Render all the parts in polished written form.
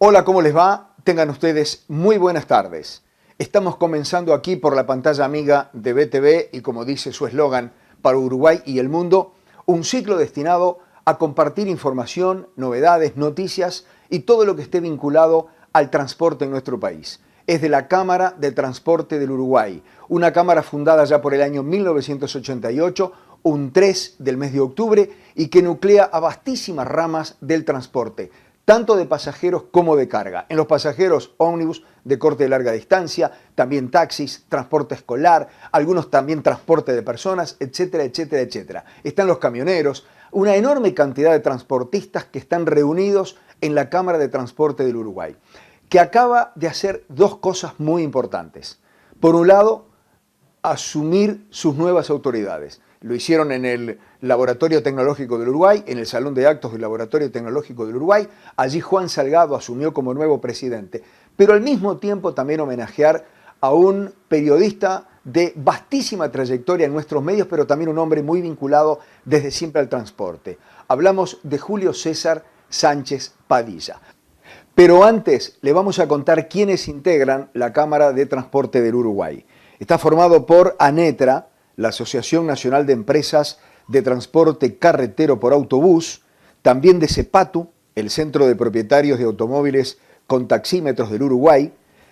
Hola, ¿cómo les va? Tengan ustedes muy buenas tardes. Estamos comenzando aquí por la pantalla amiga de BTV y, como dice su eslogan, para Uruguay y el mundo, un ciclo destinado a compartir información, novedades, noticias y todo lo que esté vinculado al transporte en nuestro país. Es de la Cámara de Transporte del Uruguay, una cámara fundada ya por el año 1988, un 3 del mes de octubre, y que nuclea a vastísimas ramas del transporte, tanto de pasajeros como de carga. En los pasajeros, ómnibus de corte de larga distancia, también taxis, transporte escolar, algunos también transporte de personas, etcétera, etcétera, etcétera. Están los camioneros, una enorme cantidad de transportistas que están reunidos en la Cámara de Transporte del Uruguay, que acaba de hacer dos cosas muy importantes. Por un lado, asumir sus nuevas autoridades. Lo hicieron en el Laboratorio Tecnológico del Uruguay, en el Salón de Actos del Laboratorio Tecnológico del Uruguay. Allí Juan Salgado asumió como nuevo presidente, pero al mismo tiempo también homenajear a un periodista de vastísima trayectoria en nuestros medios, pero también un hombre muy vinculado desde siempre al transporte. Hablamos de Julio César Sánchez Padilla. Pero antes le vamos a contar quiénes integran la Cámara de Transporte del Uruguay. Está formado por ANETRA, la Asociación Nacional de Empresas de Transporte Carretero por Autobús, también de CEPATU, el Centro de Propietarios de Automóviles con Taxímetros del Uruguay.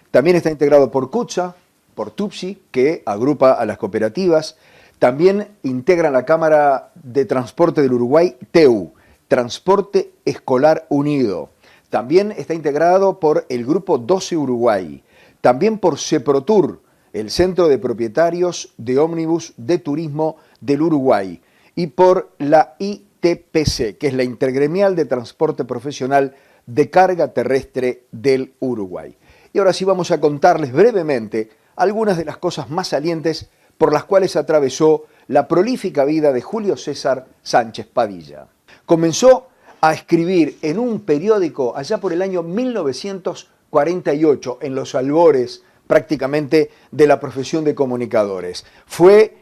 También está integrado por CUTSA, por TUPSI, que agrupa a las cooperativas. También integran la Cámara de Transporte del Uruguay, TEU, Transporte Escolar Unido. También está integrado por el Grupo 12 Uruguay. También por CEPROTUR, el Centro de Propietarios de Ómnibus de Turismo del Uruguay, y por la ITPC, que es la Intergremial de Transporte Profesional de Carga Terrestre del Uruguay. Y ahora sí vamos a contarles brevemente algunas de las cosas más salientes por las cuales atravesó la prolífica vida de Julio César Sánchez Padilla. Comenzó a escribir en un periódico allá por el año 1948, en los albores prácticamente de la profesión de comunicadores. Fue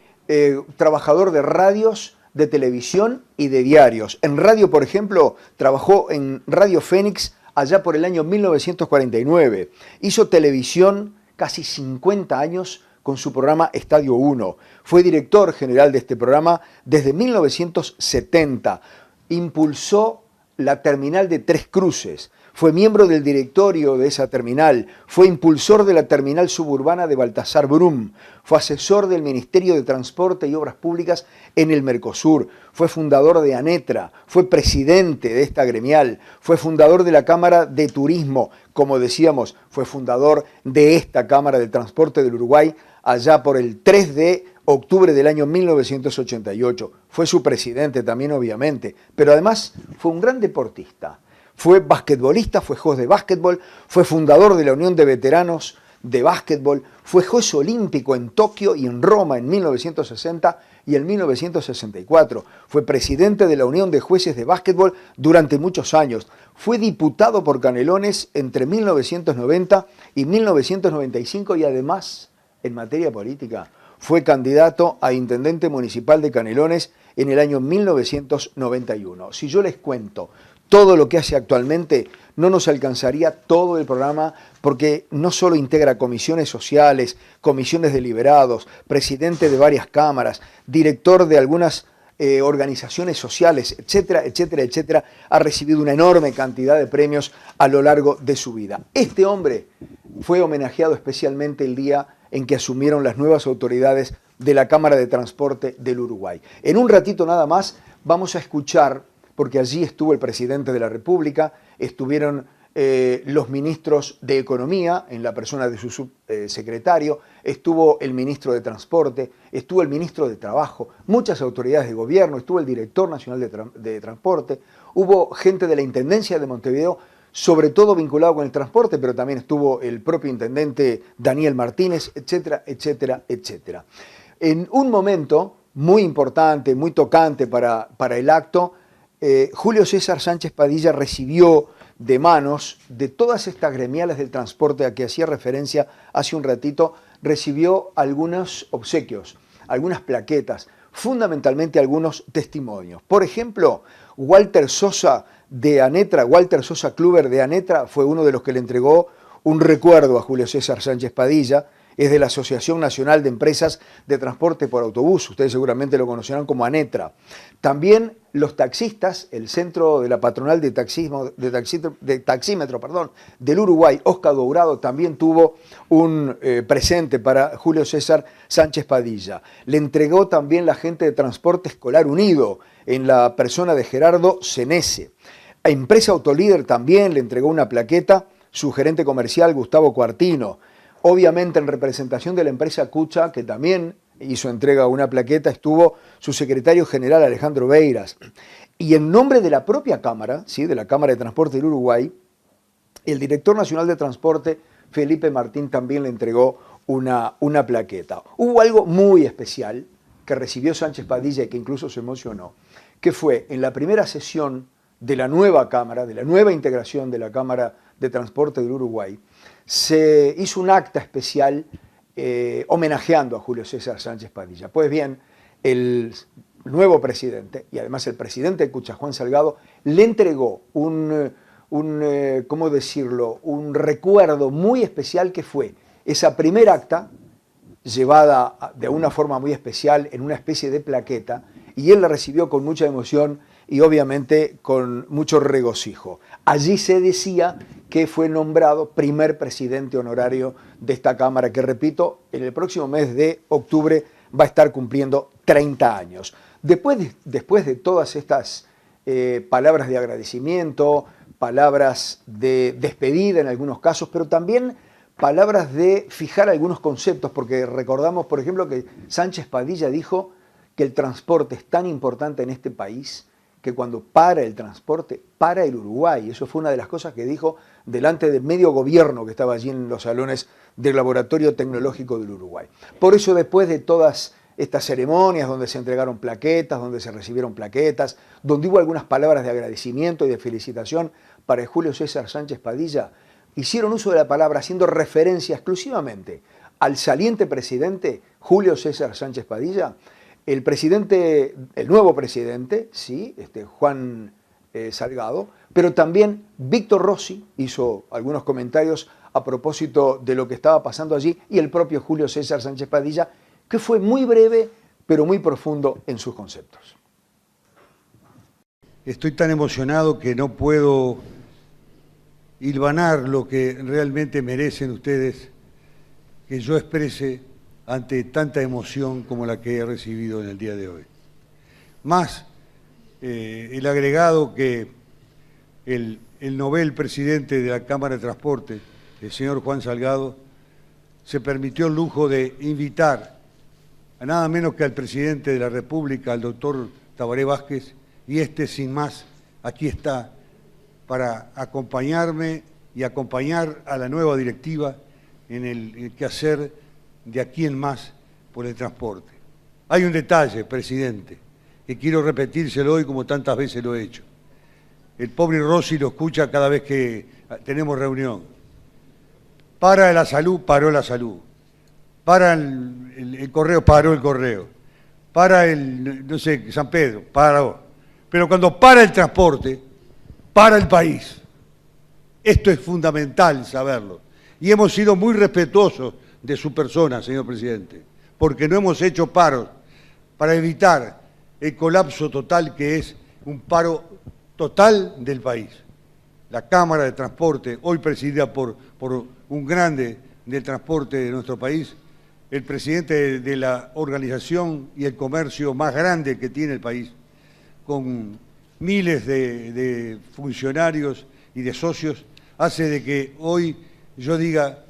trabajador de radios, de televisión y de diarios. En radio, por ejemplo, trabajó en Radio Fénix allá por el año 1949. Hizo televisión casi 50 años con su programa Estadio 1. Fue director general de este programa desde 1970. Impulsó la terminal de Tres Cruces. Fue miembro del directorio de esa terminal, fue impulsor de la terminal suburbana de Baltasar Brum, fue asesor del Ministerio de Transporte y Obras Públicas en el Mercosur, fue fundador de ANETRA, fue presidente de esta gremial, fue fundador de la Cámara de Turismo, como decíamos, fue fundador de esta Cámara de Transporte del Uruguay allá por el 3 de octubre del año 1988. Fue su presidente también, obviamente, pero además fue un gran deportista. Fue basquetbolista, fue juez de básquetbol, fue fundador de la Unión de Veteranos de Básquetbol, fue juez olímpico en Tokio y en Roma en 1960 y en 1964. Fue presidente de la Unión de Jueces de Básquetbol durante muchos años. Fue diputado por Canelones entre 1990 y 1995 y además, en materia política, fue candidato a intendente municipal de Canelones en el año 1991. Si yo les cuento todo lo que hace actualmente, no nos alcanzaría todo el programa, porque no solo integra comisiones sociales, comisiones de liberados, presidente de varias cámaras, director de algunas organizaciones sociales, etcétera, etcétera, etcétera. Ha recibido una enorme cantidad de premios a lo largo de su vida. Este hombre fue homenajeado especialmente el día en que asumieron las nuevas autoridades de la Cámara de Transporte del Uruguay. En un ratito nada más vamos a escuchar, porque allí estuvo el presidente de la República, estuvieron los ministros de Economía, en la persona de su subsecretario, estuvo el ministro de Transporte, estuvo el ministro de Trabajo, muchas autoridades de gobierno, estuvo el director nacional de Transporte, hubo gente de la Intendencia de Montevideo, sobre todo vinculado con el transporte, pero también estuvo el propio intendente Daniel Martínez, etcétera, etcétera, etcétera. En un momento muy importante, muy tocante para el acto, Julio César Sánchez Padilla recibió de manos de todas estas gremiales del transporte a que hacía referencia hace un ratito, recibió algunos obsequios, algunas plaquetas, fundamentalmente algunos testimonios. Por ejemplo, Walter Sosa de Anetra, Walter Sosa Kluber de Anetra, fue uno de los que le entregó un recuerdo a Julio César Sánchez Padilla. Es de la Asociación Nacional de Empresas de Transporte por Autobús, ustedes seguramente lo conocerán como ANETRA. También los taxistas, el Centro de la Patronal de Taxímetro del Uruguay, Oscar Dourado, también tuvo un presente para Julio César Sánchez Padilla. Le entregó también la gente de Transporte Escolar Unido, en la persona de Gerardo Senese. A Empresa Autolíder también le entregó una plaqueta su gerente comercial Gustavo Cuartino. Obviamente en representación de la empresa Cucha, que también hizo entrega a una plaqueta, estuvo su secretario general Alejandro Beiras. Y en nombre de la propia Cámara, ¿sí?, de la Cámara de Transporte del Uruguay, el director nacional de Transporte, Felipe Martín, también le entregó una plaqueta. Hubo algo muy especial que recibió Sánchez Padilla y que incluso se emocionó, que fue en la primera sesión de la nueva Cámara, de la nueva integración de la Cámara de Transporte del Uruguay, se hizo un acta especial homenajeando a Julio César Sánchez Padilla. Pues bien, el nuevo presidente, y además el presidente de Cucha, Juan Salgado, le entregó ¿cómo decirlo?, un recuerdo muy especial, que fue esa primera acta llevada de una forma muy especial en una especie de plaqueta, y él la recibió con mucha emoción y obviamente con mucho regocijo. Allí se decía que fue nombrado primer presidente honorario de esta Cámara, que, repito, en el próximo mes de octubre va a estar cumpliendo 30 años. Después de todas estas palabras de agradecimiento, palabras de despedida en algunos casos, pero también palabras de fijar algunos conceptos, porque recordamos, por ejemplo, que Sánchez Padilla dijo que el transporte es tan importante en este país que cuando para el transporte, para el Uruguay. Eso fue una de las cosas que dijo delante del medio gobierno que estaba allí en los salones del Laboratorio Tecnológico del Uruguay. Por eso, después de todas estas ceremonias donde se entregaron plaquetas, donde se recibieron plaquetas, donde hubo algunas palabras de agradecimiento y de felicitación para Julio César Sánchez Padilla, hicieron uso de la palabra haciendo referencia exclusivamente al saliente presidente Julio César Sánchez Padilla. El nuevo presidente, sí, Juan Salgado, pero también Víctor Rossi hizo algunos comentarios a propósito de lo que estaba pasando allí, y el propio Julio César Sánchez Padilla, que fue muy breve pero muy profundo en sus conceptos. Estoy tan emocionado que no puedo hilvanar lo que realmente merecen ustedes que yo exprese ante tanta emoción como la que he recibido en el día de hoy. Más el agregado que el Nobel presidente de la Cámara de Transporte, el señor Juan Salgado, se permitió el lujo de invitar a nada menos que al presidente de la República, al doctor Tabaré Vázquez, y sin más, aquí está para acompañarme y acompañar a la nueva directiva en el quehacer de aquí en más por el transporte. Hay un detalle, presidente, que quiero repetírselo hoy como tantas veces lo he hecho. El pobre Rossi lo escucha cada vez que tenemos reunión. Para la salud, paró la salud. Para el correo, paró el correo. Para no sé, San Pedro, paró. Pero cuando para el transporte, para el país. Esto es fundamental saberlo. Y hemos sido muy respetuosos de su persona, señor presidente, porque no hemos hecho paros para evitar el colapso total que es un paro total del país. La Cámara de Transporte, hoy presidida por un grande del transporte de nuestro país, el presidente de la organización y el comercio más grande que tiene el país, con miles de funcionarios y de socios, hace de que hoy yo diga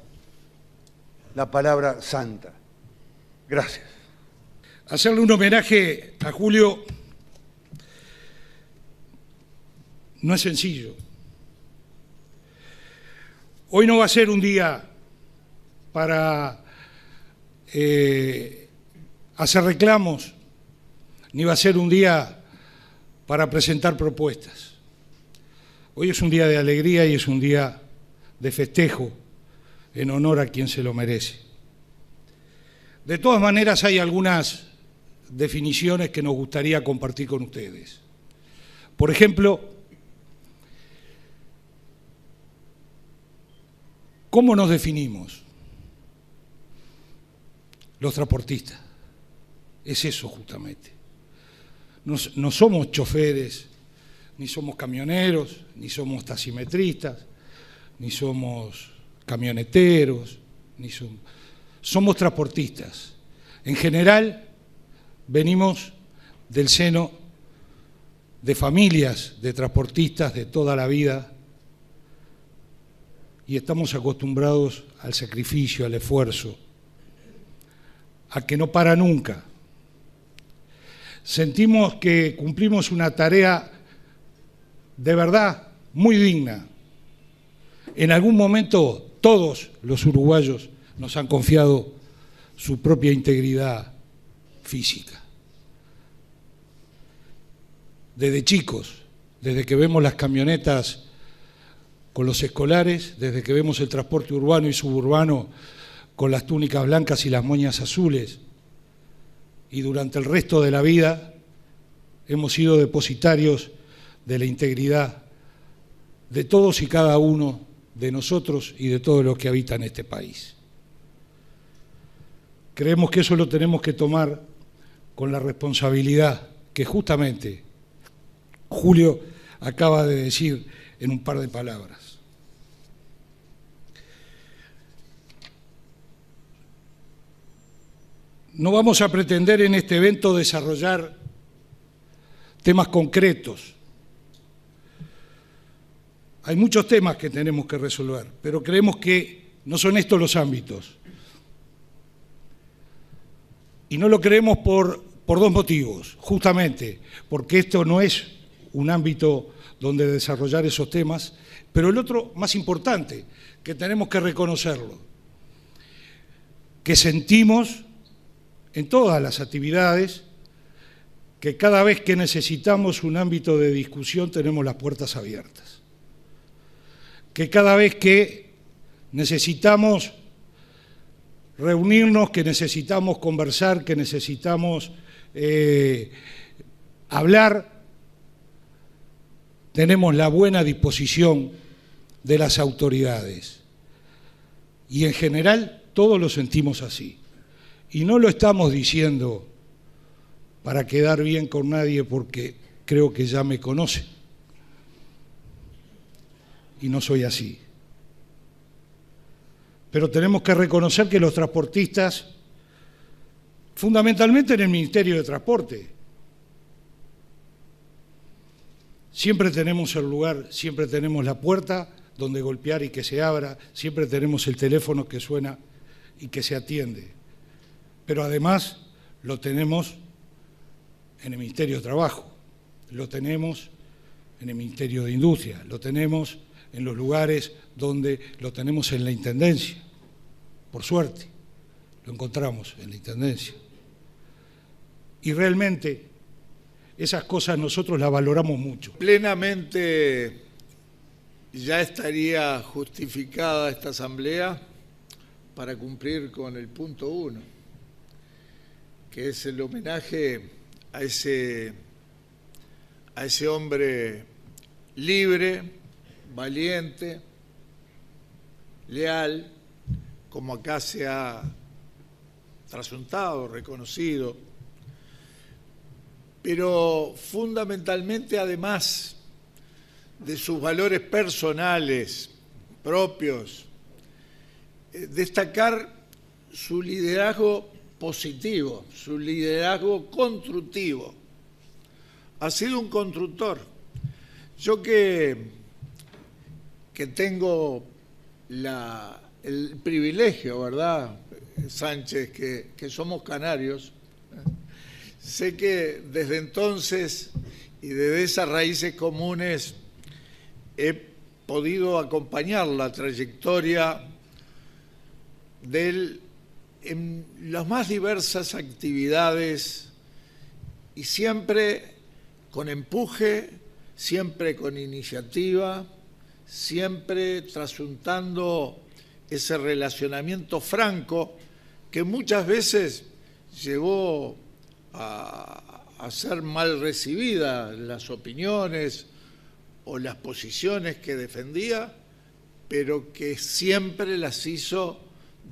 la palabra santa. Gracias. Hacerle un homenaje a Julio no es sencillo. Hoy no va a ser un día para hacer reclamos, ni va a ser un día para presentar propuestas. Hoy es un día de alegría y es un día de festejo en honor a quien se lo merece. De todas maneras, hay algunas definiciones que nos gustaría compartir con ustedes. Por ejemplo, ¿cómo nos definimos los transportistas? Es eso justamente. No somos choferes, ni somos camioneros, ni somos taximetristas, ni somos camioneteros, somos transportistas. En general, venimos del seno de familias de transportistas de toda la vida y estamos acostumbrados al sacrificio, al esfuerzo, a que no para nunca. Sentimos que cumplimos una tarea de verdad muy digna. En algún momento todos los uruguayos nos han confiado su propia integridad física. Desde chicos, desde que vemos las camionetas con los escolares, desde que vemos el transporte urbano y suburbano con las túnicas blancas y las moñas azules, y durante el resto de la vida hemos sido depositarios de la integridad de todos y cada uno de nosotros y de todos los que habitan este país. Creemos que eso lo tenemos que tomar con la responsabilidad que justamente Julio acaba de decir en un par de palabras. No vamos a pretender en este evento desarrollar temas concretos. Hay muchos temas que tenemos que resolver, pero creemos que no son estos los ámbitos. Y no lo creemos por dos motivos, justamente porque esto no es un ámbito donde desarrollar esos temas, pero el otro más importante, que tenemos que reconocerlo, que sentimos en todas las actividades que cada vez que necesitamos un ámbito de discusión tenemos las puertas abiertas, que cada vez que necesitamos reunirnos, que necesitamos conversar, que necesitamos hablar, tenemos la buena disposición de las autoridades. Y en general todos lo sentimos así. Y no lo estamos diciendo para quedar bien con nadie porque creo que ya me conocen. Y no soy así. Pero tenemos que reconocer que los transportistas, fundamentalmente en el Ministerio de Transporte, siempre tenemos el lugar, siempre tenemos la puerta donde golpear y que se abra, siempre tenemos el teléfono que suena y que se atiende. Pero además lo tenemos en el Ministerio de Trabajo, lo tenemos en el Ministerio de Industria, lo tenemos en los lugares donde lo tenemos en la Intendencia. Por suerte, lo encontramos en la Intendencia. Y realmente esas cosas nosotros las valoramos mucho. Plenamente ya estaría justificada esta asamblea para cumplir con el punto 1, que es el homenaje a ese hombre libre, valiente, leal, como acá se ha trasuntado, reconocido, pero fundamentalmente, además de sus valores personales propios, destacar su liderazgo positivo, su liderazgo constructivo. Ha sido un constructor. Yo que tengo el privilegio, ¿verdad, Sánchez, que somos canarios, sé que desde entonces y desde esas raíces comunes he podido acompañar la trayectoria de él en las más diversas actividades y siempre con empuje, siempre con iniciativa, siempre trasuntando ese relacionamiento franco que muchas veces llevó a a ser mal recibidas las opiniones o las posiciones que defendía, pero que siempre las hizo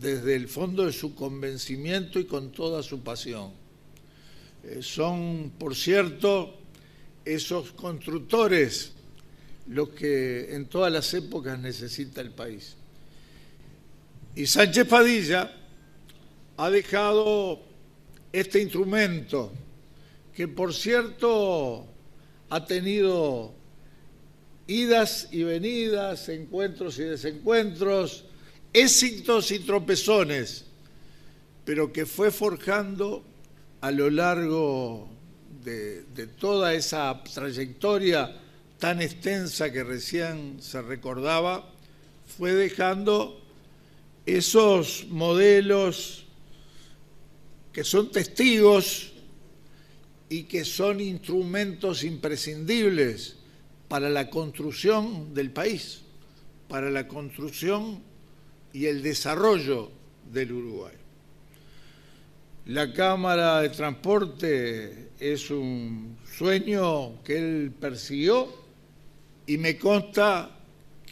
desde el fondo de su convencimiento y con toda su pasión. Son, por cierto, esos constructores los que en todas las épocas necesita el país. Y Sánchez Padilla ha dejado este instrumento que, por cierto, ha tenido idas y venidas, encuentros y desencuentros, éxitos y tropezones, pero que fue forjando a lo largo de toda esa trayectoria tan extensa que recién se recordaba, fue dejando esos modelos que son testigos y que son instrumentos imprescindibles para la construcción del país, para la construcción y el desarrollo del Uruguay. La Cámara de Transporte es un sueño que él persiguió y me consta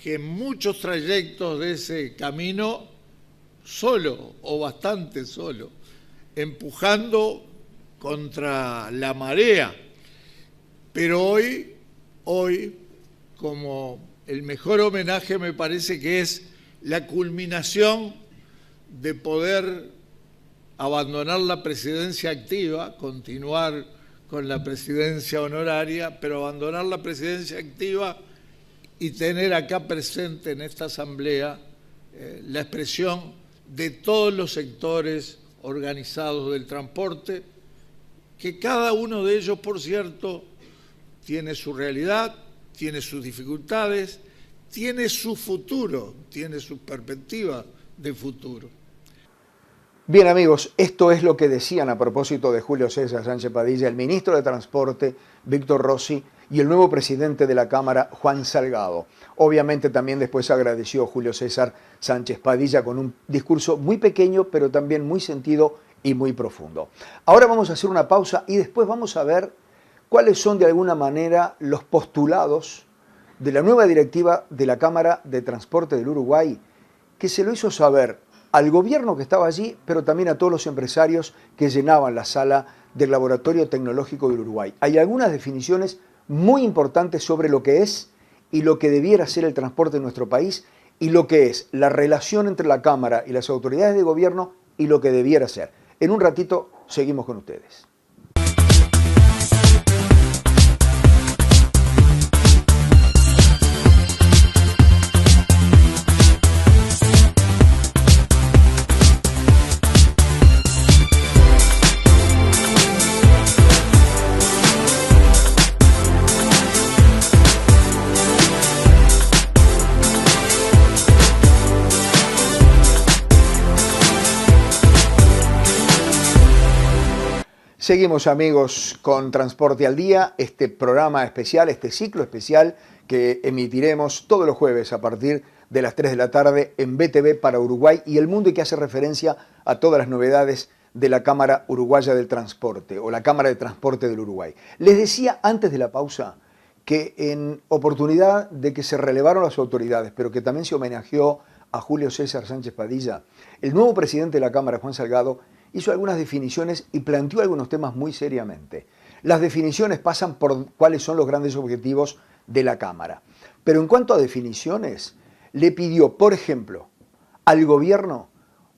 que en muchos trayectos de ese camino, solo o bastante solo, empujando contra la marea. Pero hoy, como el mejor homenaje me parece que es la culminación de poder abandonar la presidencia activa, continuar con la presidencia honoraria, pero abandonar la presidencia activa y tener acá presente en esta asamblea la expresión de todos los sectores organizados del transporte, que cada uno de ellos, por cierto, tiene su realidad, tiene sus dificultades, tiene su futuro, tiene su perspectiva de futuro. Bien, amigos, esto es lo que decían a propósito de Julio César Sánchez Padilla, el ministro de Transporte, Víctor Rossi, y el nuevo presidente de la Cámara, Juan Salgado. Obviamente también después agradeció Julio César Sánchez Padilla con un discurso muy pequeño, pero también muy sentido y muy profundo. Ahora vamos a hacer una pausa y después vamos a ver cuáles son de alguna manera los postulados de la nueva directiva de la Cámara de Transporte del Uruguay, que se lo hizo saber al gobierno que estaba allí, pero también a todos los empresarios que llenaban la sala del Laboratorio Tecnológico del Uruguay. Hay algunas definiciones muy importantes sobre lo que es y lo que debiera ser el transporte en nuestro país y lo que es la relación entre la Cámara y las autoridades de gobierno y lo que debiera ser. En un ratito seguimos con ustedes. Seguimos, amigos, con Transporte al Día, este programa especial, este ciclo especial que emitiremos todos los jueves a partir de las 3 de la tarde en BTV para Uruguay y el mundo, y que hace referencia a todas las novedades de la Cámara Uruguaya del Transporte o la Cámara de Transporte del Uruguay. Les decía antes de la pausa que en oportunidad de que se relevaron las autoridades, pero que también se homenajeó a Julio César Sánchez Padilla, el nuevo presidente de la Cámara, Juan Salgado, hizo algunas definiciones y planteó algunos temas muy seriamente. Las definiciones pasan por cuáles son los grandes objetivos de la Cámara. Pero en cuanto a definiciones, le pidió, por ejemplo, al gobierno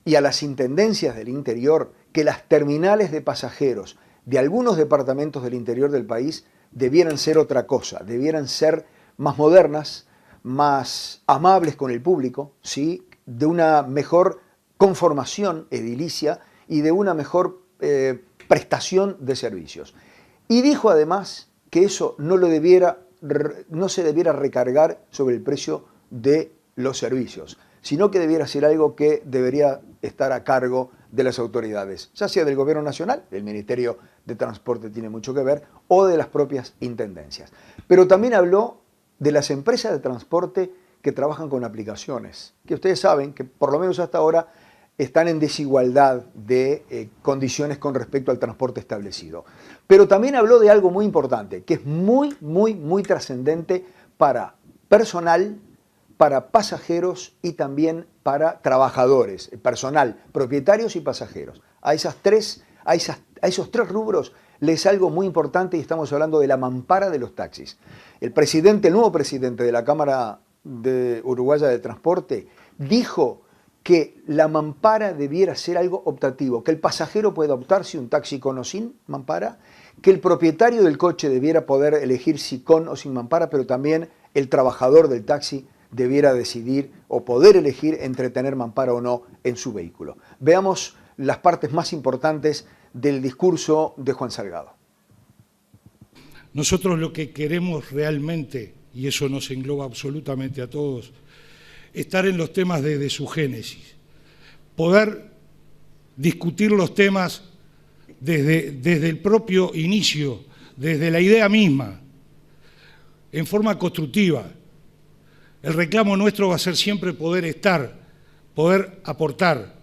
y a las intendencias del interior que las terminales de pasajeros de algunos departamentos del interior del país debieran ser otra cosa, debieran ser más modernas, más amables con el público, ¿sí? De una mejor conformación edilicia y de una mejor prestación de servicios. Y dijo además que eso no se debiera recargar sobre el precio de los servicios, sino que debiera ser algo que debería estar a cargo de las autoridades, ya sea del Gobierno Nacional, el Ministerio de Transporte tiene mucho que ver, o de las propias intendencias. Pero también habló de las empresas de transporte que trabajan con aplicaciones, que ustedes saben que por lo menos hasta ahora están en desigualdad de condiciones con respecto al transporte establecido. Pero también habló de algo muy importante, que es muy trascendente para personal, para pasajeros y también para trabajadores, personal, propietarios y pasajeros. A esos tres rubros les es algo muy importante y estamos hablando de la mampara de los taxis. El nuevo presidente de la Cámara Uruguaya de Transporte dijo que la mampara debiera ser algo optativo, que el pasajero pueda optar si un taxi con o sin mampara, que el propietario del coche debiera poder elegir si con o sin mampara, pero también el trabajador del taxi debiera decidir o poder elegir entre tener mampara o no en su vehículo. Veamos las partes más importantes del discurso de Juan Salgado. Nosotros lo que queremos realmente, y eso nos engloba absolutamente a todos, estar en los temas desde su génesis, poder discutir los temas desde el propio inicio, desde la idea misma, en forma constructiva. El reclamo nuestro va a ser siempre poder estar, poder aportar,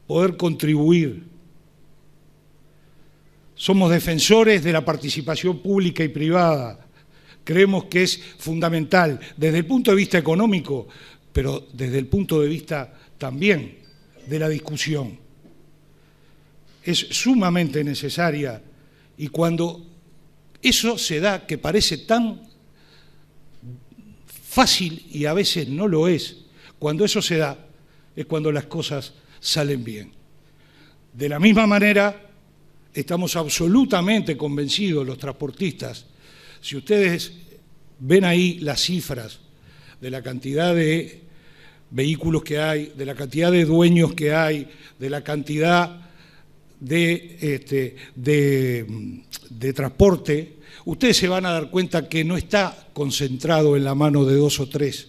poder contribuir. Somos defensores de la participación pública y privada. Creemos que es fundamental desde el punto de vista económico, pero desde el punto de vista también de la discusión. Es sumamente necesaria y cuando eso se da, que parece tan fácil y a veces no lo es, cuando eso se da es cuando las cosas salen bien. De la misma manera, estamos absolutamente convencidos los transportistas. Si ustedes ven ahí las cifras de la cantidad de vehículos que hay, de la cantidad de dueños que hay, de la cantidad de transporte, ustedes se van a dar cuenta que no está concentrado en la mano de 2 o 3,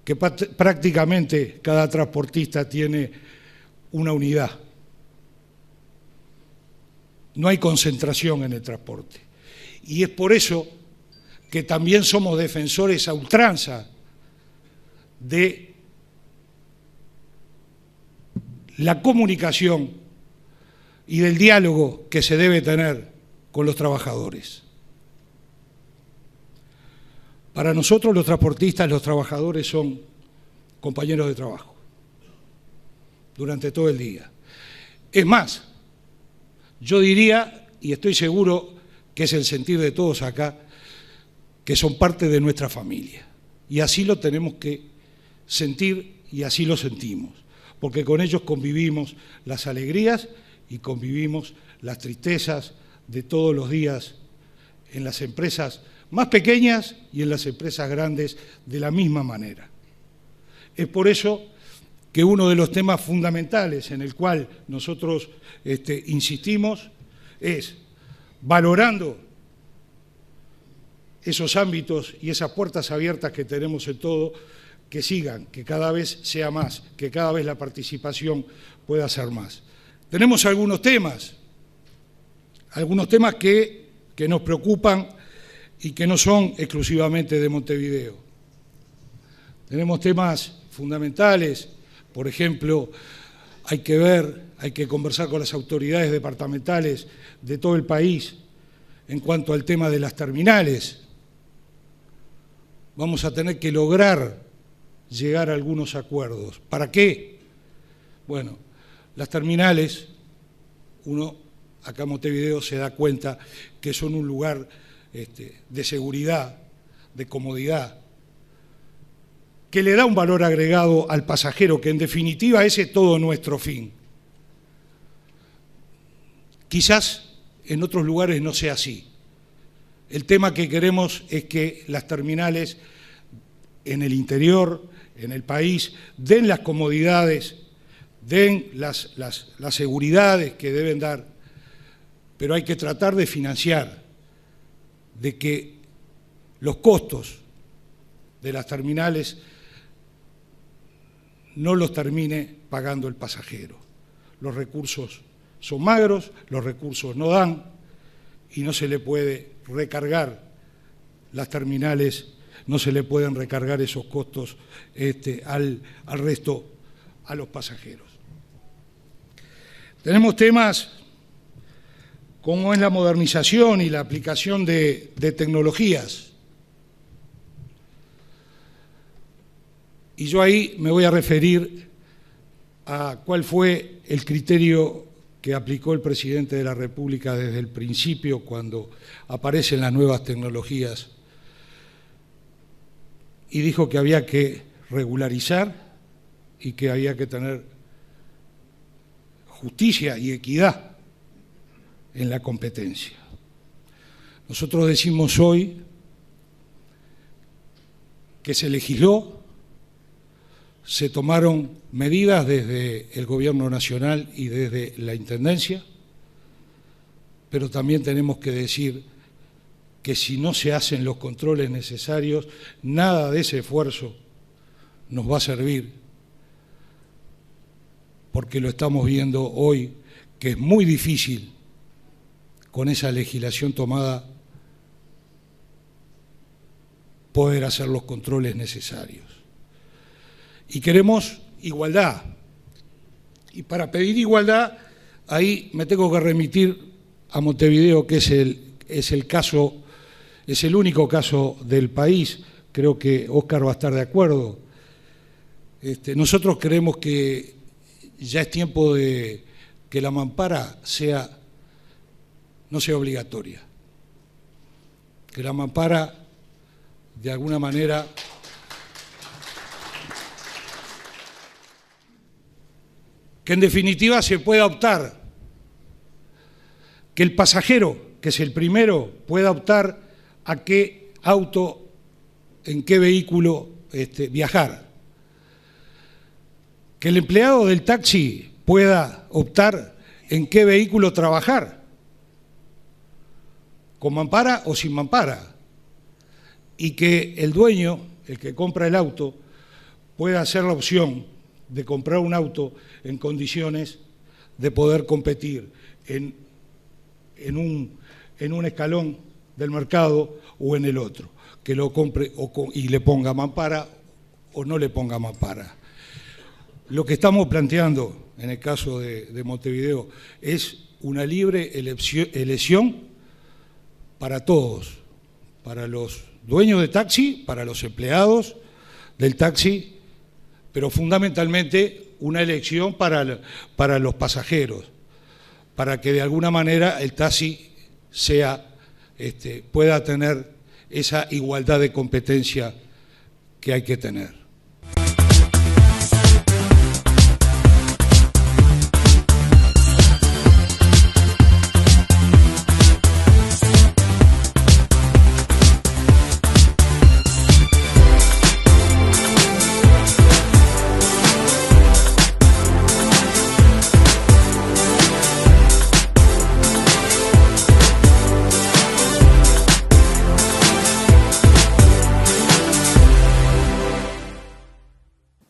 que prácticamente cada transportista tiene una unidad. No hay concentración en el transporte. Y es por eso que también somos defensores a ultranza de la comunicación y del diálogo que se debe tener con los trabajadores. Para nosotros los transportistas, los trabajadores son compañeros de trabajo durante todo el día. Es más, yo diría, y estoy seguro que es el sentir de todos acá, que son parte de nuestra familia. Y así lo tenemos que sentir y así lo sentimos, porque con ellos convivimos las alegrías y convivimos las tristezas de todos los días en las empresas más pequeñas y en las empresas grandes de la misma manera. Es por eso que uno de los temas fundamentales en el cual nosotros insistimos es, valorando esos ámbitos y esas puertas abiertas que tenemos en todo, que sigan, que cada vez sea más, que cada vez la participación pueda ser más. Tenemos algunos temas que nos preocupan y que no son exclusivamente de Montevideo. Tenemos temas fundamentales, por ejemplo, hay que conversar con las autoridades departamentales de todo el país en cuanto al tema de las terminales. Vamos a tener que lograr llegar a algunos acuerdos. ¿Para qué? Bueno, las terminales, uno acá en Montevideo se da cuenta que son un lugar de seguridad, de comodidad, que le da un valor agregado al pasajero, que en definitiva ese es todo nuestro fin. Quizás en otros lugares no sea así. El tema que queremos es que las terminales en el interior, en el país, den las comodidades, den las seguridades que deben dar, pero hay que tratar de financiar, de que los costos de las terminales no los termine pagando el pasajero. Los recursos son magros, los recursos no dan y no se le puede recargar las terminales, no se le pueden recargar esos costos al resto a los pasajeros. Tenemos temas como es la modernización y la aplicación de tecnologías. Y yo ahí me voy a referir a cuál fue el criterio que aplicó el presidente de la República desde el principio cuando aparecen las nuevas tecnologías y dijo que había que regularizar y que había que tener justicia y equidad en la competencia. Nosotros decimos hoy que se legisló, se tomaron medidas desde el Gobierno Nacional y desde la Intendencia, pero también tenemos que decir que si no se hacen los controles necesarios, nada de ese esfuerzo nos va a servir, porque lo estamos viendo hoy, que es muy difícil con esa legislación tomada poder hacer los controles necesarios. Y queremos igualdad. Y para pedir igualdad, ahí me tengo que remitir a Montevideo, que es el único caso del país. Creo que Óscar va a estar de acuerdo. Nosotros creemos que ya es tiempo de que la mampara no sea obligatoria. Que la mampara, de alguna manera, que en definitiva se pueda optar, que el pasajero, que es el primero, pueda optar a qué auto, en qué vehículo viajar. Que el empleado del taxi pueda optar en qué vehículo trabajar, con mampara o sin mampara, y que el dueño, el que compra el auto, pueda hacer la opción de comprar un auto en condiciones de poder competir en un escalón del mercado o en el otro, que lo compre y le ponga mampara o no le ponga mampara. Lo que estamos planteando en el caso de Montevideo es una libre elección para todos, para los dueños de taxi, para los empleados del taxi, pero fundamentalmente una elección para los pasajeros, para que de alguna manera el taxi pueda tener esa igualdad de competencia que hay que tener.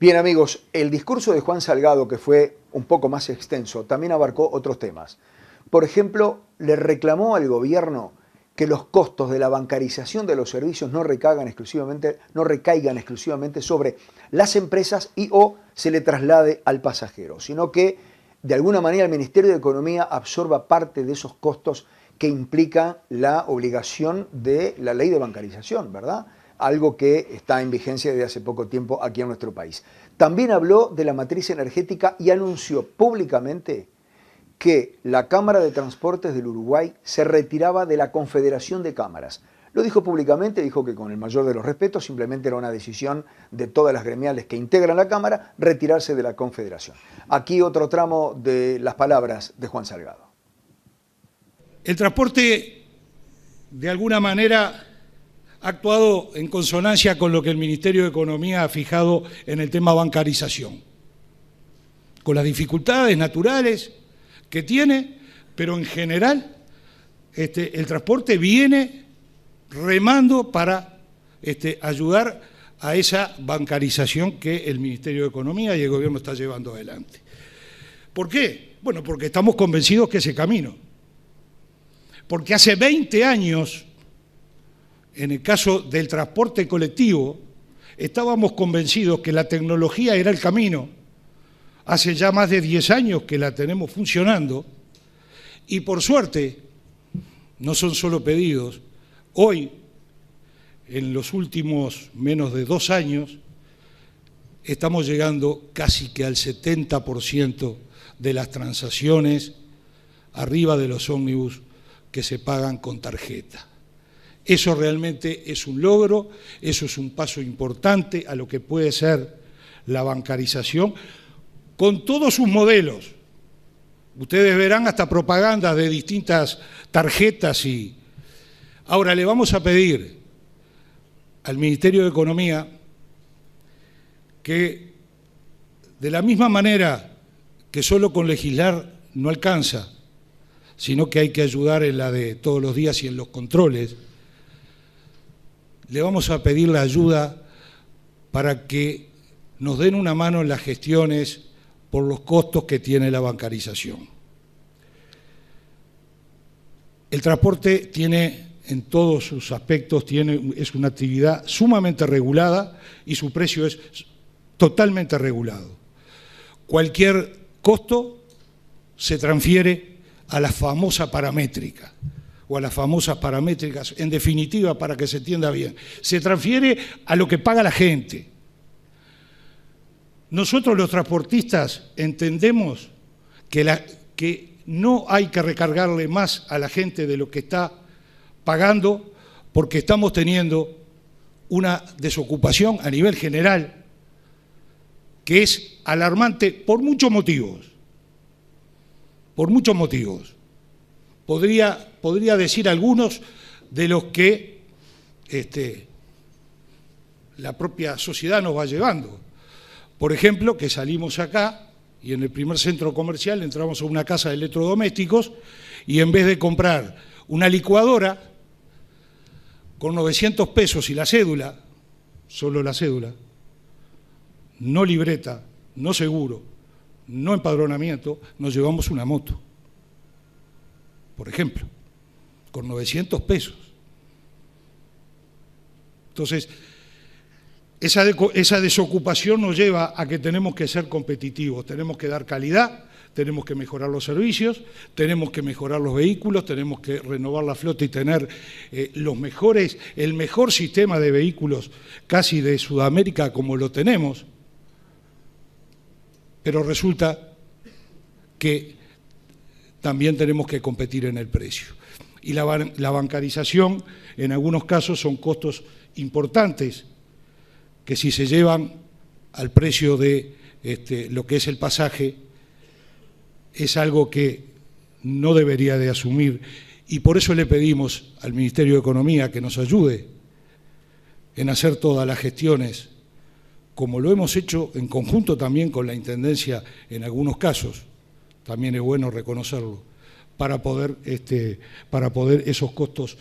Bien amigos, el discurso de Juan Salgado, que fue un poco más extenso, también abarcó otros temas. Por ejemplo, le reclamó al gobierno que los costos de la bancarización de los servicios no recaigan exclusivamente sobre las empresas y o se le traslade al pasajero, sino que de alguna manera el Ministerio de Economía absorba parte de esos costos que implica la obligación de la ley de bancarización, ¿verdad? Algo que está en vigencia desde hace poco tiempo aquí en nuestro país. También habló de la matriz energética y anunció públicamente que la Cámara de Transportes del Uruguay se retiraba de la Confederación de Cámaras. Lo dijo públicamente, dijo que con el mayor de los respetos, simplemente era una decisión de todas las gremiales que integran la Cámara, retirarse de la Confederación. Aquí otro tramo de las palabras de Juan Salgado. El transporte, de alguna manera, ha actuado en consonancia con lo que el Ministerio de Economía ha fijado en el tema bancarización, con las dificultades naturales que tiene, pero en general el transporte viene remando para ayudar a esa bancarización que el Ministerio de Economía y el Gobierno está llevando adelante. ¿Por qué? Bueno, porque estamos convencidos que ese camino. Porque hace 20 años, en el caso del transporte colectivo, estábamos convencidos que la tecnología era el camino hace ya más de 10 años que la tenemos funcionando y por suerte no son solo pedidos. Hoy, en los últimos menos de 2 años, estamos llegando casi que al 70% de las transacciones arriba de los ómnibus que se pagan con tarjeta. Eso realmente es un logro, eso es un paso importante a lo que puede ser la bancarización con todos sus modelos. Ustedes verán hasta propagandas de distintas tarjetas y... Ahora le vamos a pedir al Ministerio de Economía que, de la misma manera que solo con legislar no alcanza, sino que hay que ayudar en la de todos los días y en los controles, le vamos a pedir la ayuda para que nos den una mano en las gestiones por los costos que tiene la bancarización. El transporte tiene, en todos sus aspectos, es una actividad sumamente regulada y su precio es totalmente regulado. Cualquier costo se transfiere a la famosa paramétrica o a las famosas paramétricas, en definitiva, para que se entienda bien, se transfiere a lo que paga la gente. Nosotros los transportistas entendemos que no hay que recargarle más a la gente de lo que está pagando porque estamos teniendo una desocupación a nivel general que es alarmante por muchos motivos. Por muchos motivos. Podría decir algunos de los que la propia sociedad nos va llevando. Por ejemplo, que salimos acá y en el primer centro comercial entramos a una casa de electrodomésticos y en vez de comprar una licuadora con 900 pesos y la cédula, solo la cédula, no libreta, no seguro, no empadronamiento, nos llevamos una moto, por ejemplo, con 900 pesos. Entonces, esa desocupación nos lleva a que tenemos que ser competitivos, tenemos que dar calidad, tenemos que mejorar los servicios, tenemos que mejorar los vehículos, tenemos que renovar la flota y tener el mejor sistema de vehículos casi de Sudamérica como lo tenemos, pero resulta que también tenemos que competir en el precio. Y la bancarización, en algunos casos, son costos importantes que si se llevan al precio de lo que es el pasaje, es algo que no debería de asumir. Y por eso le pedimos al Ministerio de Economía que nos ayude en hacer todas las gestiones, como lo hemos hecho en conjunto también con la Intendencia en algunos casos, también es bueno reconocerlo, para poder esos costos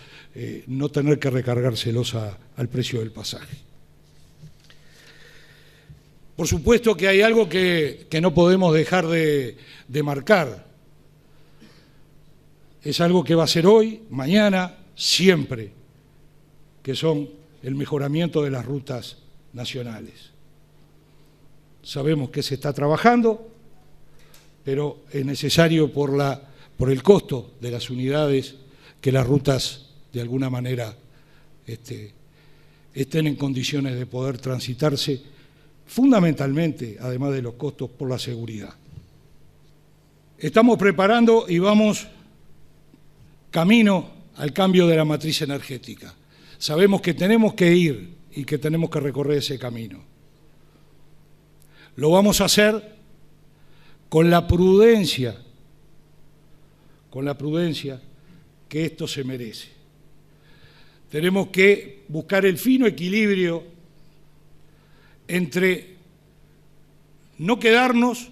no tener que recargárselos al precio del pasaje. Por supuesto que hay algo que no podemos dejar de marcar. Es algo que va a ser hoy, mañana, siempre, que son el mejoramiento de las rutas nacionales. Sabemos que se está trabajando, pero es necesario por el costo de las unidades que las rutas de alguna manera estén en condiciones de poder transitarse, fundamentalmente, además de los costos, por la seguridad. Estamos preparando y vamos camino al cambio de la matriz energética. Sabemos que tenemos que ir y que tenemos que recorrer ese camino. Lo vamos a hacer con la prudencia que esto se merece. Tenemos que buscar el fino equilibrio entre no quedarnos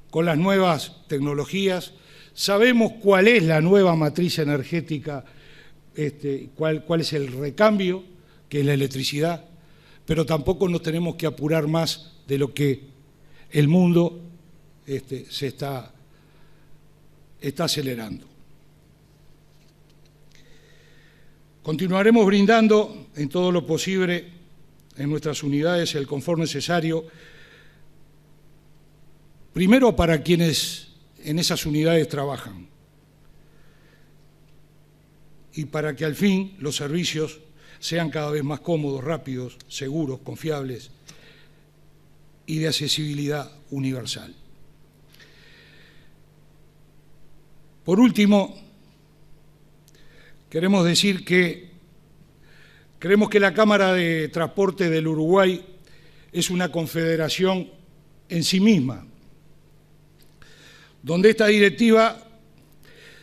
con las nuevas tecnologías. Sabemos cuál es la nueva matriz energética, cuál es el recambio, que es la electricidad, pero tampoco nos tenemos que apurar más de lo que el mundo se está acelerando. Continuaremos brindando en todo lo posible en nuestras unidades el confort necesario Primero, para quienes en esas unidades trabajan y para que al fin los servicios sean cada vez más cómodos, rápidos, seguros, confiables y de accesibilidad universal. Por último, queremos decir que creemos que la Cámara de Transporte del Uruguay es una confederación en sí misma, donde esta directiva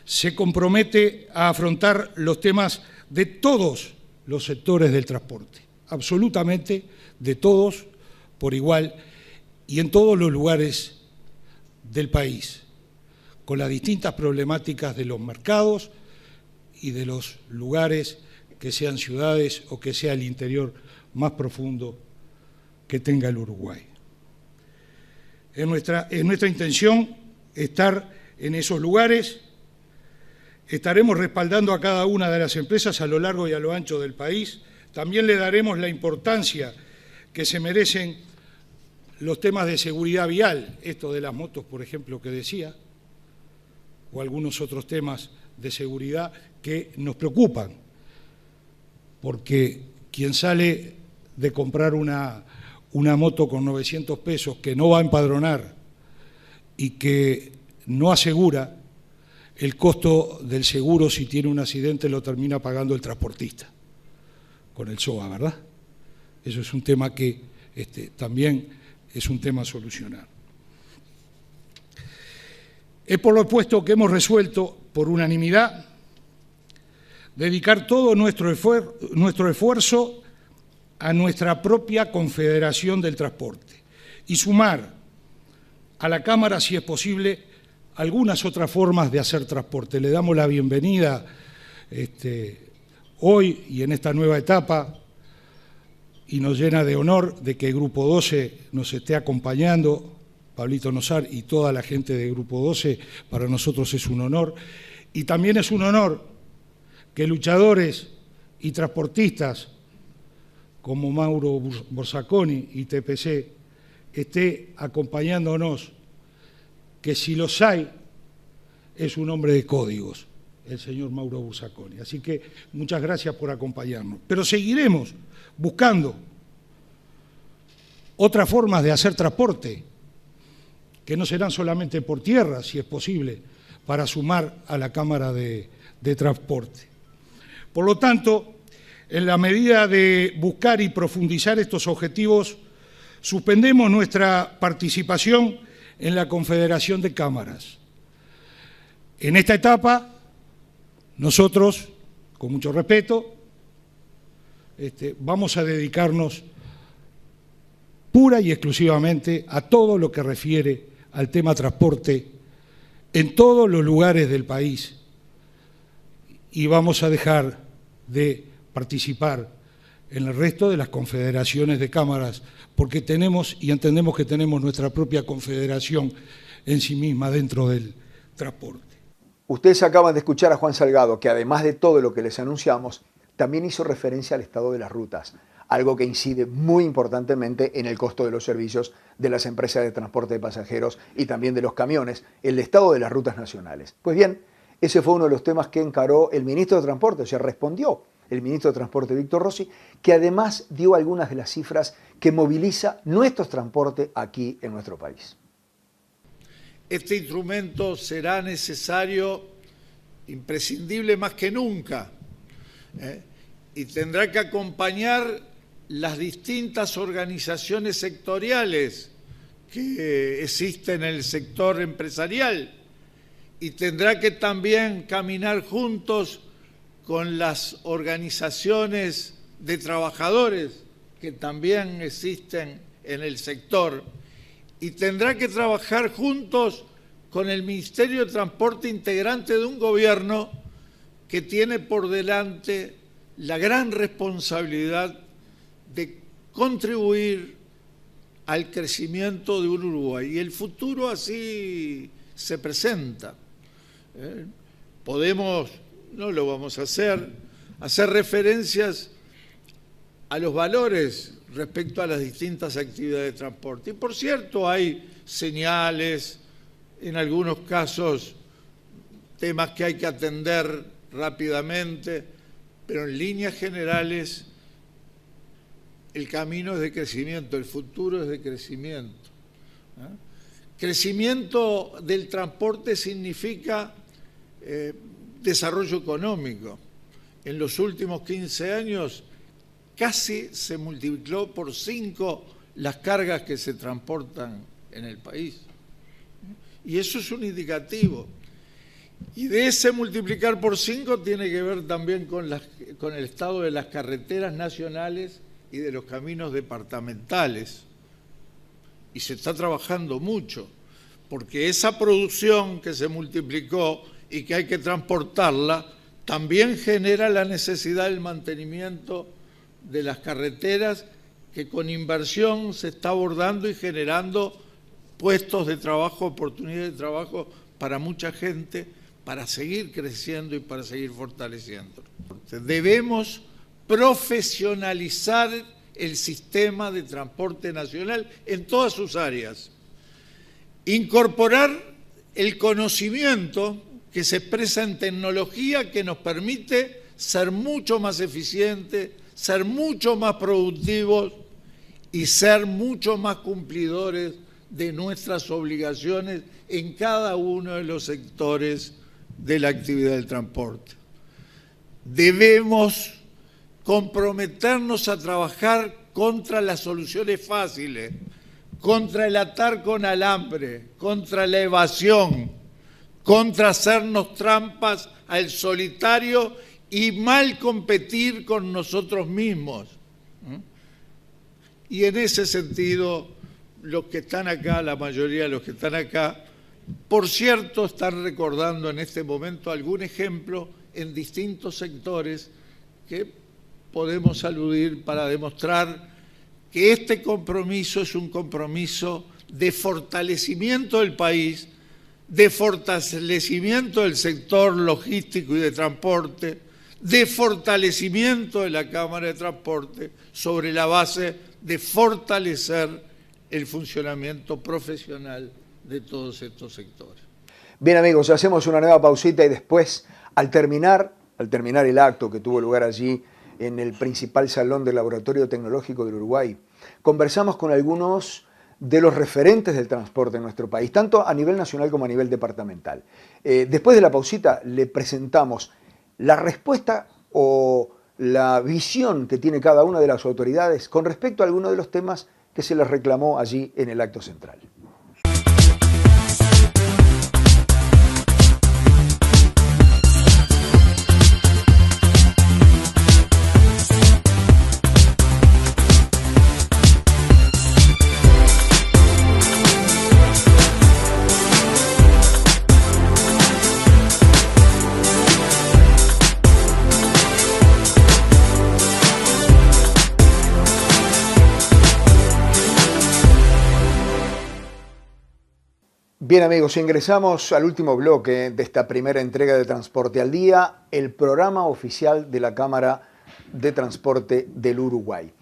se compromete a afrontar los temas de todos los sectores del transporte, absolutamente de todos por igual y en todos los lugares del país, con las distintas problemáticas de los mercados y de los lugares, que sean ciudades o que sea el interior más profundo que tenga el Uruguay. Es nuestra intención estar en esos lugares. Estaremos respaldando a cada una de las empresas a lo largo y a lo ancho del país. También le daremos la importancia que se merecen los temas de seguridad vial, esto de las motos, por ejemplo, que decía, o algunos otros temas de seguridad que nos preocupan, porque quien sale de comprar una moto con 900 pesos que no va a empadronar y que no asegura, el costo del seguro, si tiene un accidente, lo termina pagando el transportista, con el SOA, ¿verdad? Eso es un tema que también es un tema a solucionar. Es por lo puesto que hemos resuelto, por unanimidad, dedicar todo nuestro esfuerzo a nuestra propia Confederación del Transporte y sumar a la Cámara, si es posible, algunas otras formas de hacer transporte. Le damos la bienvenida hoy y en esta nueva etapa, y nos llena de honor de que el Grupo 12 nos esté acompañando, Pablito Nosar y toda la gente del Grupo 12, para nosotros es un honor. Y también es un honor que luchadores y transportistas como Mauro Borsaconi y TPC esté acompañándonos, que si los hay, es un hombre de códigos, el señor Mauro Borsaconi. Así que muchas gracias por acompañarnos. Pero seguiremos buscando otras formas de hacer transporte, que no serán solamente por tierra, si es posible, para sumar a la Cámara de Transporte. Por lo tanto, en la medida de buscar y profundizar estos objetivos, suspendemos nuestra participación en la Confederación de Cámaras. En esta etapa, nosotros, con mucho respeto, vamos a dedicarnos pura y exclusivamente a todo lo que refiere al tema transporte en todos los lugares del país, y vamos a dejar de participar en el resto de las confederaciones de cámaras, porque tenemos y entendemos que tenemos nuestra propia confederación en sí misma dentro del transporte. Ustedes acaban de escuchar a Juan Salgado, que además de todo lo que les anunciamos, también hizo referencia al estado de las rutas, algo que incide muy importantemente en el costo de los servicios de las empresas de transporte de pasajeros y también de los camiones, el estado de las rutas nacionales. Pues bien, ese fue uno de los temas que encaró el ministro de Transporte, o sea, respondió el ministro de Transporte, Víctor Rossi, que además dio algunas de las cifras que moviliza nuestro transporte aquí en nuestro país. Este instrumento será necesario, imprescindible más que nunca, y tendrá que acompañar las distintas organizaciones sectoriales que existen en el sector empresarial, y tendrá que también caminar juntos con las organizaciones de trabajadores que también existen en el sector, y tendrá que trabajar juntos con el Ministerio de Transporte, integrante de un gobierno que tiene por delante la gran responsabilidad de contribuir al crecimiento de un Uruguay. Y el futuro así se presenta. Podemos, no lo vamos a hacer referencias a los valores respecto a las distintas actividades de transporte. Y por cierto, hay señales, en algunos casos temas que hay que atender rápidamente, pero en líneas generales el camino es de crecimiento, el futuro es de crecimiento. Crecimiento del transporte significa desarrollo económico. En los últimos 15 años casi se multiplicó por 5 las cargas que se transportan en el país. Y eso es un indicativo. Y de ese multiplicar por 5 tiene que ver también con el estado de las carreteras nacionales y de los caminos departamentales. Y se está trabajando mucho, porque esa producción que se multiplicó y que hay que transportarla, también genera la necesidad del mantenimiento de las carreteras, que con inversión se está abordando y generando puestos de trabajo, oportunidades de trabajo para mucha gente, para seguir creciendo y para seguir fortaleciendo. Debemos profesionalizar el sistema de transporte nacional en todas sus áreas. Incorporar el conocimiento que se expresa en tecnología que nos permite ser mucho más eficientes, ser mucho más productivos y ser mucho más cumplidores de nuestras obligaciones en cada uno de los sectores de la actividad del transporte. Debemos comprometernos a trabajar contra las soluciones fáciles, contra el atar con alambre, contra la evasión, contra hacernos trampas al solitario y mal competir con nosotros mismos. Y en ese sentido, los que están acá, la mayoría de los que están acá, por cierto, están recordando en este momento algún ejemplo en distintos sectores que podemos aludir para demostrar que este compromiso es un compromiso de fortalecimiento del país, de fortalecimiento del sector logístico y de transporte, de fortalecimiento de la Cámara de Transporte sobre la base de fortalecer el funcionamiento profesional de todos estos sectores. Bien, amigos, hacemos una nueva pausita y después, al terminar el acto que tuvo lugar allí en el principal salón del Laboratorio Tecnológico del Uruguay, conversamos con algunos de los referentes del transporte en nuestro país, tanto a nivel nacional como a nivel departamental. Después de la pausita le presentamos la respuesta o la visión que tiene cada una de las autoridades con respecto a algunos de los temas que se les reclamó allí en el acto central. Bien, amigos, ingresamos al último bloque de esta primera entrega de Transporte al Día, el programa oficial de la Cámara de Transporte del Uruguay.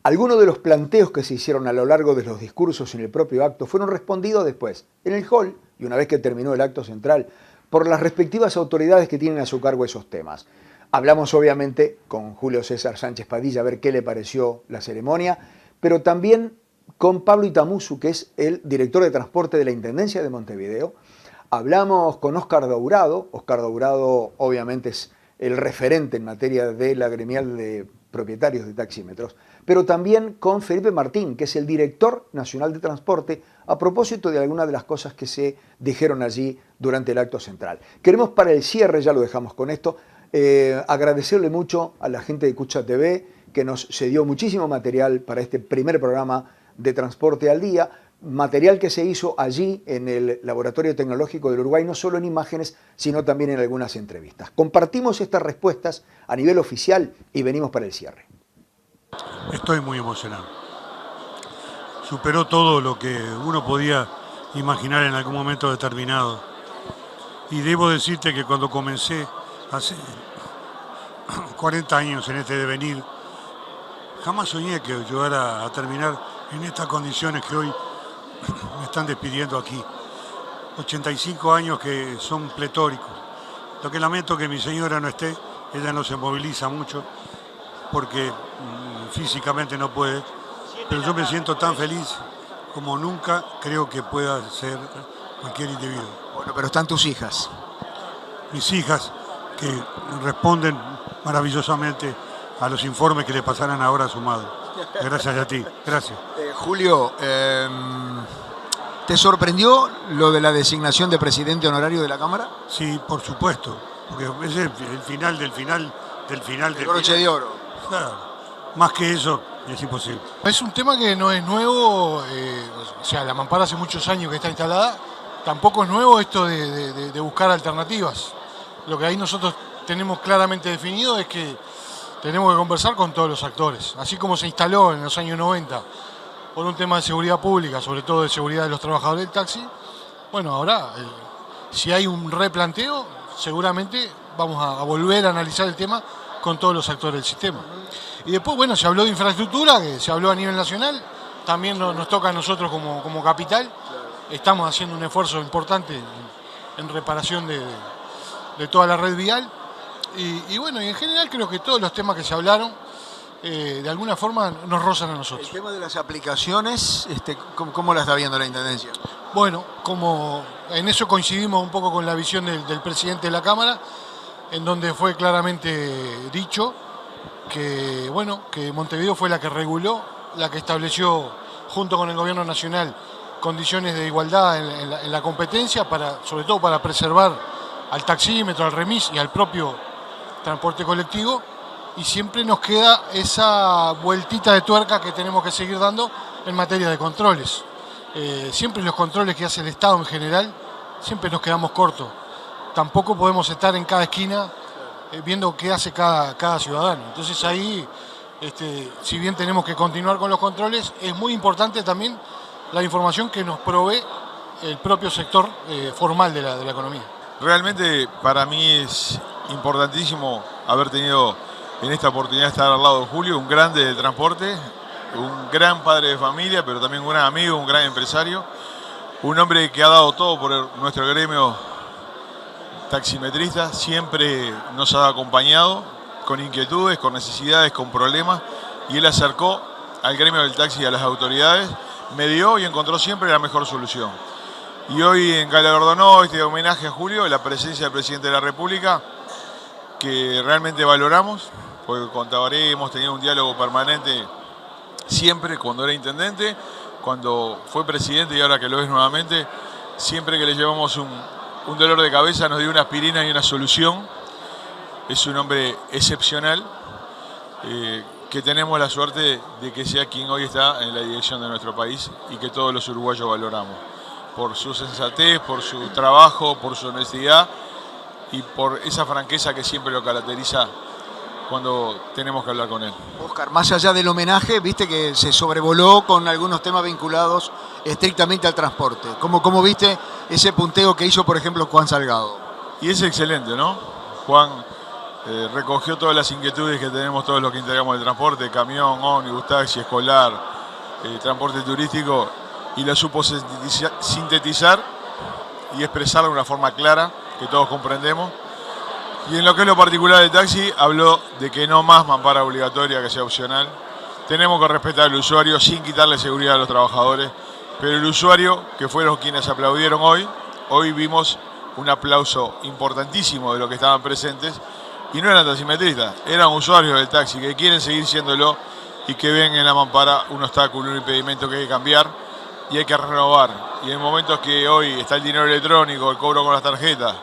Algunos de los planteos que se hicieron a lo largo de los discursos en el propio acto fueron respondidos después, en el hall, y una vez que terminó el acto central, por las respectivas autoridades que tienen a su cargo esos temas. Hablamos obviamente con Julio César Sánchez Padilla a ver qué le pareció la ceremonia, pero también con Pablo Itamuzu, que es el director de transporte de la Intendencia de Montevideo. Hablamos con Óscar Dourado. Óscar Dourado obviamente es el referente en materia de la gremial de propietarios de taxímetros, pero también con Felipe Martín, que es el director nacional de transporte, a propósito de algunas de las cosas que se dijeron allí durante el acto central. Queremos para el cierre, ya lo dejamos con esto, agradecerle mucho a la gente de Cucha TV, que nos cedió muchísimo material para este primer programa de Transporte al Día, material que se hizo allí en el Laboratorio Tecnológico del Uruguay, no solo en imágenes, sino también en algunas entrevistas. Compartimos estas respuestas a nivel oficial y venimos para el cierre. Estoy muy emocionado. Superó todo lo que uno podía imaginar en algún momento determinado. Y debo decirte que cuando comencé hace 40 años en este devenir, jamás soñé que llegara a terminar en estas condiciones que hoy me están despidiendo aquí. 85 años que son pletóricos. Lo que lamento es que mi señora no esté, ella no se moviliza mucho porque físicamente no puede, pero yo me siento tan feliz como nunca creo que pueda ser cualquier individuo. Bueno, pero están tus hijas. Mis hijas que responden maravillosamente a los informes que le pasarán ahora a su madre. Gracias a ti, gracias. Julio, ¿te sorprendió lo de la designación de presidente honorario de la Cámara? Sí, por supuesto, porque es el final del final del final del broche final. de oro. Claro, más que eso es imposible. Es un tema que no es nuevo, o sea, la mampara hace muchos años que está instalada, tampoco es nuevo esto de buscar alternativas. Lo que ahí nosotros tenemos claramente definido es que tenemos que conversar con todos los actores, así como se instaló en los años 90 por un tema de seguridad pública, sobre todo de seguridad de los trabajadores del taxi. Bueno, ahora, si hay un replanteo, seguramente vamos a volver a analizar el tema con todos los actores del sistema. Y después, bueno, se habló de infraestructura, que se habló a nivel nacional, también nos toca a nosotros como capital. Estamos haciendo un esfuerzo importante en reparación de toda la red vial. Y bueno, y en general creo que todos los temas que se hablaron, de alguna forma nos rozan a nosotros. El tema de las aplicaciones, ¿cómo la está viendo la Intendencia? Bueno, como en eso coincidimos un poco con la visión del presidente de la Cámara, en donde fue claramente dicho que, bueno, que Montevideo fue la que reguló, la que estableció junto con el gobierno nacional condiciones de igualdad en la competencia, sobre todo para preservar al taxímetro, al remis y al propio transporte colectivo, y siempre nos queda esa vueltita de tuerca que tenemos que seguir dando en materia de controles. Siempre los controles que hace el Estado en general, siempre nos quedamos cortos. Tampoco podemos estar en cada esquina viendo qué hace cada ciudadano. Entonces ahí, si bien tenemos que continuar con los controles, es muy importante también la información que nos provee el propio sector formal de la economía. Realmente para mí es importantísimo haber tenido en esta oportunidad de estar al lado de Julio, un grande del transporte, un gran padre de familia, pero también un gran amigo, un gran empresario, un hombre que ha dado todo por nuestro gremio taximetrista, siempre nos ha acompañado con inquietudes, con necesidades, con problemas, y él acercó al gremio del taxi a las autoridades, medió y encontró siempre la mejor solución. Y hoy en Galardonó, este homenaje a Julio, la presencia del presidente de la República, que realmente valoramos, porque con Tabaré hemos tenido un diálogo permanente siempre, cuando era intendente, cuando fue presidente y ahora que lo es nuevamente, siempre que le llevamos un dolor de cabeza nos dio una aspirina y una solución. Es un hombre excepcional, que tenemos la suerte de que sea quien hoy está en la dirección de nuestro país y que todos los uruguayos valoramos, por su sensatez, por su trabajo, por su honestidad y por esa franqueza que siempre lo caracteriza cuando tenemos que hablar con él. Oscar, más allá del homenaje, viste que se sobrevoló con algunos temas vinculados estrictamente al transporte. ¿Cómo viste ese punteo que hizo, por ejemplo, Juan Salgado? Y es excelente, ¿no? Juan recogió todas las inquietudes que tenemos todos los que integramos el transporte, camión, ómnibus, taxi, escolar, transporte turístico, y lo supo sintetizar y expresarlo de una forma clara, que todos comprendemos. Y en lo que es lo particular del taxi, habló de que no más mampara obligatoria, que sea opcional. Tenemos que respetar al usuario sin quitarle seguridad a los trabajadores, pero el usuario, que fueron quienes aplaudieron hoy vimos un aplauso importantísimo de los que estaban presentes, y no eran taximetristas, eran usuarios del taxi que quieren seguir siéndolo y que ven en la mampara un obstáculo, un impedimento que hay que cambiar y hay que renovar. Y en momentos que hoy está el dinero electrónico, el cobro con las tarjetas,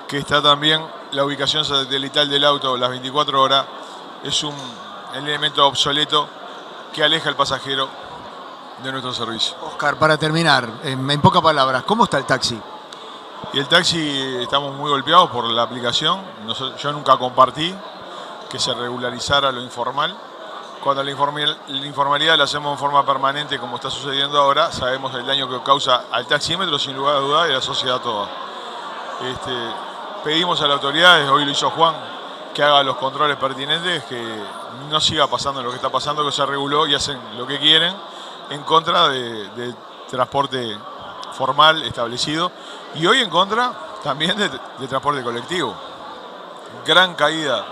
que está también la ubicación satelital del auto las 24 horas, es un elemento obsoleto que aleja al pasajero de nuestro servicio. Oscar, para terminar, en pocas palabras, ¿cómo está el taxi? Y el taxi estamos muy golpeados por la aplicación. Yo nunca compartí que se regularizara lo informal. Cuando la informalidad la hacemos en forma permanente, como está sucediendo ahora, sabemos el daño que causa al taxímetro, sin lugar a dudas, y a la sociedad toda. Pedimos a las autoridades, hoy lo hizo Juan, que haga los controles pertinentes, que no siga pasando lo que está pasando, que se reguló y hacen lo que quieren en contra de transporte formal establecido y hoy en contra también de transporte colectivo. Gran caída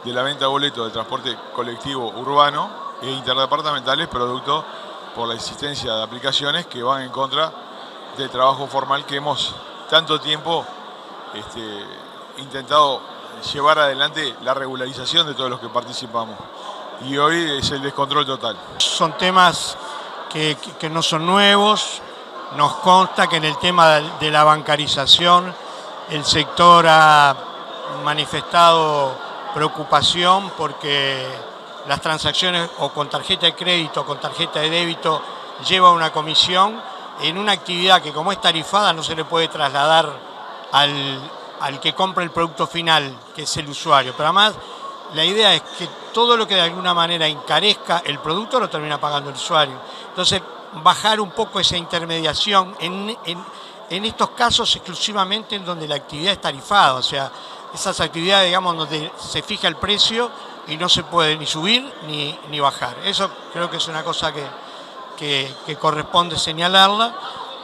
de la venta de boletos de transporte colectivo urbano e interdepartamentales, producto por la existencia de aplicaciones que van en contra del trabajo formal que hemos tanto tiempo intentado llevar adelante, la regularización de todos los que participamos. Y hoy es el descontrol total. Son temas que no son nuevos. Nos consta que en el tema de la bancarización el sector ha manifestado preocupación porque las transacciones o con tarjeta de crédito o con tarjeta de débito lleva una comisión en una actividad que, como es tarifada, no se le puede trasladar al que compra el producto final, que es el usuario. Pero además la idea es que todo lo que de alguna manera encarezca el producto lo termina pagando el usuario. Entonces, bajar un poco esa intermediación en estos casos exclusivamente en donde la actividad es tarifada, o sea, esas actividades, digamos, donde se fija el precio y no se puede ni subir ni bajar. Eso creo que es una cosa que corresponde señalarla.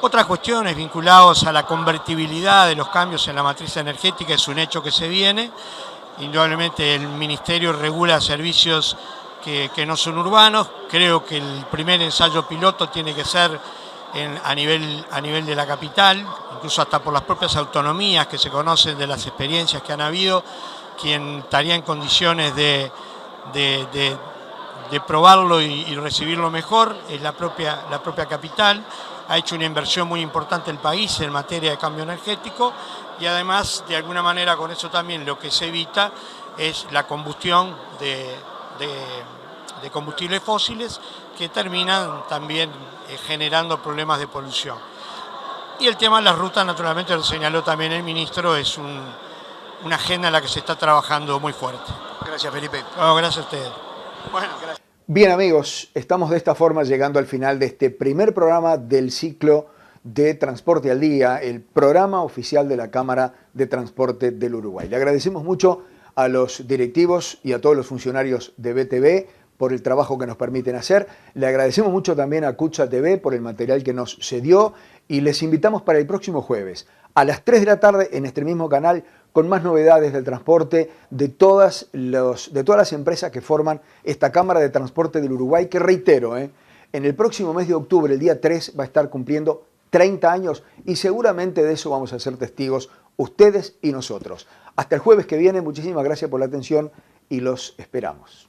Otras cuestiones vinculadas a la convertibilidad de los cambios en la matriz energética es un hecho que se viene. Indudablemente el Ministerio regula servicios que no son urbanos. Creo que el primer ensayo piloto tiene que ser a nivel de la capital, incluso hasta por las propias autonomías que se conocen de las experiencias que han habido. Quien estaría en condiciones de probarlo y recibirlo mejor es la propia capital. Ha hecho una inversión muy importante el país en materia de cambio energético y además, de alguna manera, con eso también lo que se evita es la combustión de combustibles fósiles que terminan también generando problemas de polución. Y el tema de las rutas, naturalmente, lo señaló también el ministro, es una agenda en la que se está trabajando muy fuerte. Gracias, Felipe. No, gracias a ustedes. Bueno, gracias. Bien, amigos, estamos de esta forma llegando al final de este primer programa del ciclo de Transporte al Día, el programa oficial de la Cámara de Transporte del Uruguay. Le agradecemos mucho a los directivos y a todos los funcionarios de BTV por el trabajo que nos permiten hacer. Le agradecemos mucho también a Cucha TV por el material que nos cedió y les invitamos para el próximo jueves a las 3 de la tarde en este mismo canal con más novedades del transporte de todas las empresas que forman esta Cámara de Transporte del Uruguay, que reitero, en el próximo mes de octubre, el día 3, va a estar cumpliendo 30 años y seguramente de eso vamos a ser testigos ustedes y nosotros. Hasta el jueves que viene, muchísimas gracias por la atención y los esperamos.